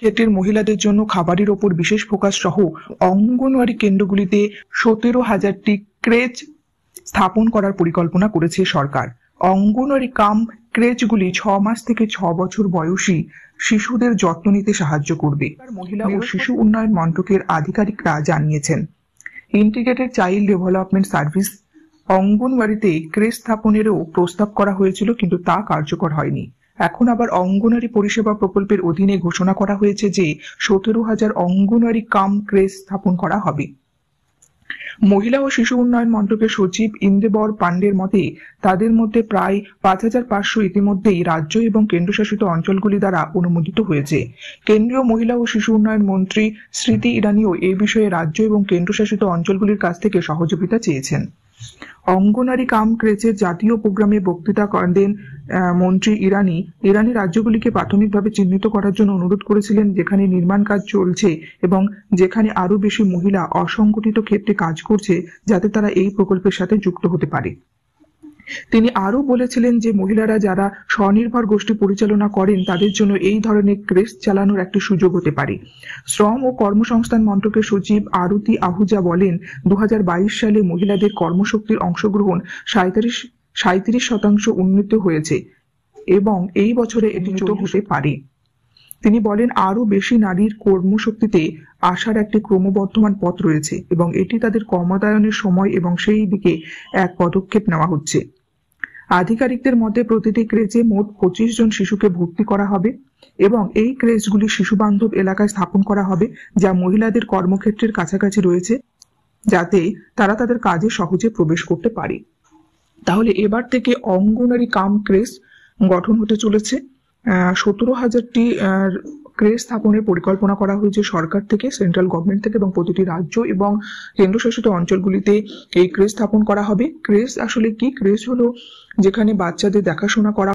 ক্ষেত্রের মহিলাদের জন্য খাবারের ওপর বিশেষ ফোকাস সহ অঙ্গনওয়াড়ি কেন্দ্রগুলিতে 17,000টি ক্রেচ স্থাপন করার পরিকল্পনা করেছে সরকার। অঙ্গনওয়াড়ি ক্রেচগুলি 6 মাস থেকে 6 বছর বয়সী শিশুদের যত্ন নিতে সাহায্য করবে। মহিলা ও শিশু উন্নয়ন মন্ত্রকের আধিকারিকরা জানিয়েছেন, ইন্টিগ্রেটেড চাইল্ড ডেভেলপমেন্ট সার্ভিস অঙ্গনওয়াড়িতে ক্রেচ স্থাপনেরও প্রস্তাব করা হয়েছিল, কিন্তু তা কার্যকর হয়নি। এখন আবার অঙ্গনওয়াড়ি পরিষেবা প্রকল্পের অধীনে ঘোষণা করা হয়েছে যে 17,000 অঙ্গনওয়াড়ি ক্রেচ স্থাপন করা হবে। মহিলা ও শিশু উন্নয়ন মন্ত্রকের সচিব ইন্দেবর পান্ডের মতে, তাদের মধ্যে প্রায় 5,500 ইতিমধ্যেই রাজ্য এবং কেন্দ্রশাসিত অঞ্চলগুলি দ্বারা অনুমোদিত হয়েছে। কেন্দ্রীয় মহিলা ও শিশু উন্নয়ন মন্ত্রী স্মৃতি ইরানিও এই বিষয়ে রাজ্য এবং কেন্দ্রশাসিত অঞ্চলগুলির কাছ থেকে সহযোগিতা চেয়েছেন। অঙ্গনওয়াড়ি ক্রেচের জাতীয় প্রোগ্রামে বক্তৃতা দেন মন্ত্রী ইরানি রাজ্যগুলিকে প্রাথমিকভাবে চিহ্নিত করার জন্য অনুরোধ করেছিলেন যেখানে নির্মাণ কাজ চলছে এবং যেখানে আরো বেশি মহিলা অসংগঠিত ক্ষেত্রে কাজ করছে, যাতে তারা এই প্রকল্পের সাথে যুক্ত হতে পারে। তিনি আরো বলেছিলেন যে মহিলারা যারা স্বনির্ভর গোষ্ঠী পরিচালনা করেন তাদের জন্য এই ধরনের ক্রেচ চালানোর একটি সুযোগ হতে পারে। শ্রম ও কর্মসংস্থান মন্ত্রকের সচিব আরতি আহুজা বলেন, 2022 সালে মহিলাদের কর্মশক্তির অংশগ্রহণ 37% উন্নীত হয়েছে এবং এই বছরে এটি 40 হতে পারে। তিনি বলেন, আরো বেশি নারীর কর্মশক্তিতে আসার একটি ক্রমবর্ধমান পথ রয়েছে এবং এটি তাদের কর্মদায়নের সময় এবং সেই দিকে এক পদক্ষেপ নেওয়া হচ্ছে। আধিকারিকদের মতে প্রতিটি ক্রেচে মোট 25 জন শিশুকে ভর্তি করা হবে এবং এই ক্রেচগুলি শিশু বান্ধব এলাকায় স্থাপন করা হবে, যা মহিলাদের কর্মক্ষেত্রের কাছাকাছি রয়েছে, যাতে তারা তাদের কাজে সহজে প্রবেশ করতে পারে। তাহলে এবার থেকে অঙ্গনওয়াড়ি ক্রেচ গঠন হতে চলেছে। 17,000টি ক্রেচ স্থাপনের পরিকল্পনা করা হয়েছে সরকার থেকে, সেন্ট্রাল গভর্নমেন্ট থেকে, এবং প্রতিটি রাজ্য এবং কেন্দ্রশাসিত অঞ্চলগুলিতে এই ক্রেচ স্থাপন করা হবে। ক্রেচ আসলে কি? ক্রেচ হলো যেখানে বাচ্চাদের দেখাশোনা করা